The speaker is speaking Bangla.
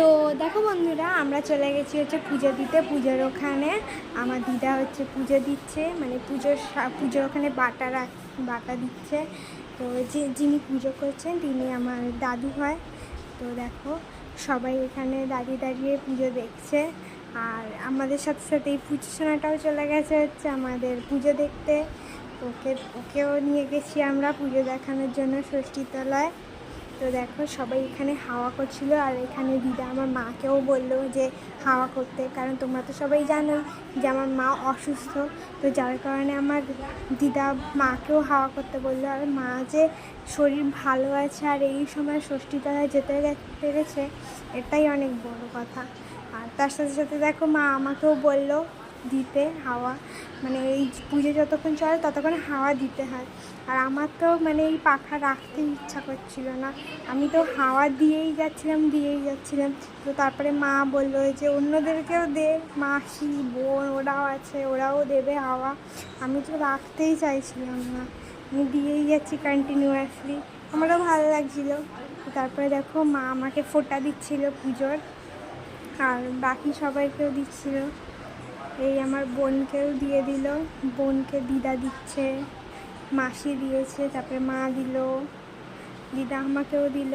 তো দেখো বন্ধুরা, আমরা চলে গেছি হচ্ছে পুজো দিতে। পুজোর ওখানে আমার দিদা হচ্ছে পুজো দিচ্ছে, মানে পুজোর ওখানে বাটা দিচ্ছে। তো যিনি পুজো করছেন তিনি আমার দাদু হয়। তো দেখো সবাই এখানে দাঁড়িয়ে দাঁড়িয়ে পুজো দেখছে, আর আমাদের সাথে সাথে এই পুজো সোনাটাও চলে গেছে হচ্ছে আমাদের পুজো দেখতে। ওকেও নিয়ে গেছি আমরা পুজো দেখানোর জন্য ষষ্ঠীতলায়। তো দেখো সবাই এখানে হাওয়া করছিল, আর এখানে দিদা আমার মাকেও বললো যে হাওয়া করতে, কারণ তোমরা তো সবাই জানোই যে আমার মা অসুস্থ। তো যার কারণে আমার দিদা মাকেও হাওয়া করতে বললো। আর মা যে শরীর ভালো আছে আর এই সময় ষষ্ঠীতলায় যেতে পেরেছে, এটাই অনেক বড় কথা। আর তার সাথে সাথে দেখো মা আমাকেও বললো দিতে হাওয়া, মানে এই পুজো যতক্ষণ চলে ততক্ষণ হাওয়া দিতে হয়। আর আমার তো মানে এই পাখা রাখতে ইচ্ছা করছিল না, আমি তো হাওয়া দিয়েই যাচ্ছিলাম। তো তারপরে মা বললো যে অন্যদেরকেও দে, মাসি বোন ওরাও আছে, ওরাও দেবে হাওয়া। আমি তো রাখতেই চাইছিলাম না, আমি দিয়েই যাচ্ছি কন্টিনিউয়াসলি, আমারও ভালো লাগছিলো। তারপরে দেখো মা আমাকে ফোঁটা দিচ্ছিল পুজোর, আর বাকি সবাইকেও দিচ্ছিল। এই আমার বোনকেও দিয়ে দিল, বোনকে দিদা দিচ্ছে, মাসি দিয়েছে, তারপরে মা দিল, দিদা আমাকেও দিল।